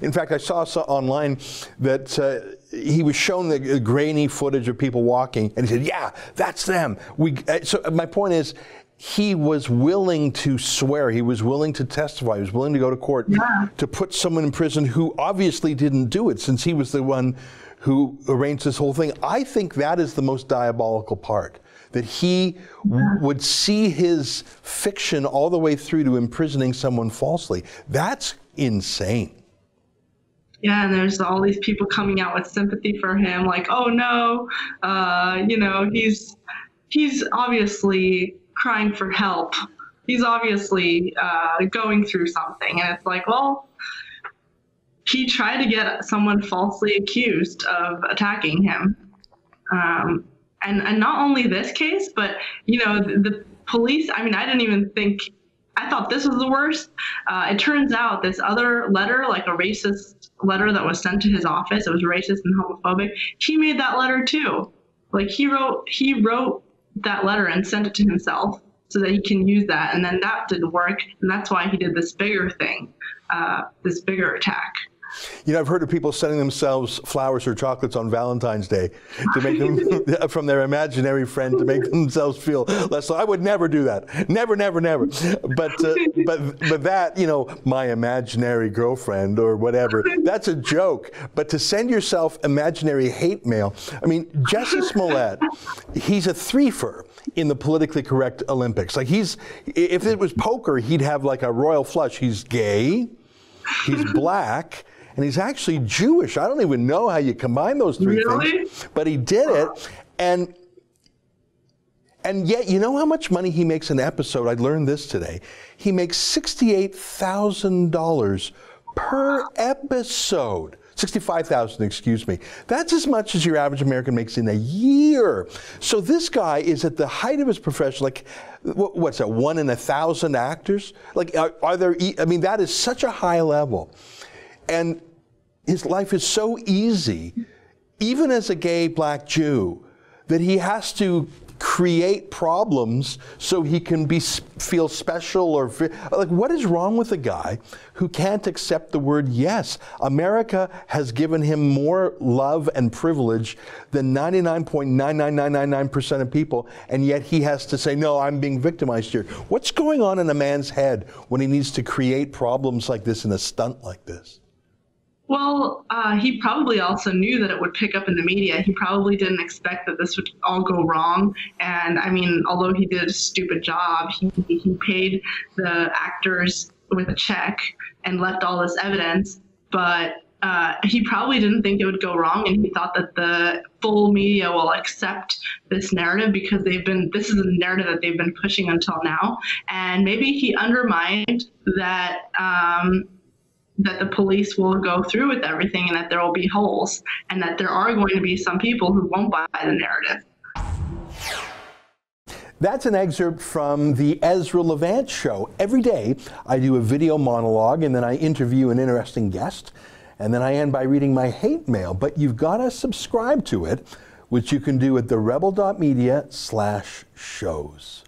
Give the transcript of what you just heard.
In fact, I saw online that he was shown the grainy footage of people walking, and he said, yeah, that's them. So my point is, he was willing to swear, he was willing to testify, he was willing to go to court to put someone in prison who obviously didn't do it, since he was the one who arranged this whole thing. I think that is the most diabolical part, that he would see his fiction all the way through to imprisoning someone falsely. That's insane. Yeah, and there's all these people coming out with sympathy for him, like, oh no, you know, he's obviously crying for help. He's obviously going through something. And it's like, well, he tried to get someone falsely accused of attacking him. And not only this case, but, you know, the police, I mean, I thought this was the worst. It turns out this other letter, like a racist letter that was sent to his office, it was racist and homophobic. He made that letter too. Like he wrote that letter and sent it to himself so that he can use that. And then that didn't work. And that's why he did this bigger thing, this bigger attack. You know, I've heard of people sending themselves flowers or chocolates on Valentine's Day to make them, from their imaginary friend, to make themselves feel less. I would never do that. Never, never, never. But that, you know, my imaginary girlfriend or whatever, that's a joke. But to send yourself imaginary hate mail, I mean, Jussie Smollett, he's a threefer in the politically correct Olympics. Like if it was poker, he'd have like a royal flush. He's gay, he's black, and he's actually Jewish. I don't even know how you combine those three things, but he did it. And yet, you know how much money he makes an episode? I learned this today. He makes $68,000 per episode. 65,000, excuse me. That's as much as your average American makes in a year. So this guy is at the height of his profession. Like, what's that, 1 in 1,000 actors? Like, are there, I mean, that is such a high level. And his life is so easy, even as a gay black Jew, that he has to create problems so he can feel special or like, what is wrong with a guy who can't accept the word yes? America has given him more love and privilege than 99.99999% of people, and yet he has to say, no, I'm being victimized here. What's going on in a man's head when he needs to create problems like this in a stunt like this? Well, he probably also knew that it would pick up in the media. He probably didn't expect that this would all go wrong. And I mean, although he did a stupid job, he paid the actors with a check and left all this evidence. But he probably didn't think it would go wrong. And he thought that the full media will accept this narrative because this is a narrative that they've been pushing until now. And maybe he undermined that, that the police will go through with everything and that there will be holes and that there are going to be some people who won't buy the narrative. That's an excerpt from the Ezra Levant show. Every day I do a video monologue and then I interview an interesting guest and then I end by reading my hate mail. But you've got to subscribe to it, which you can do at therebel.media/shows.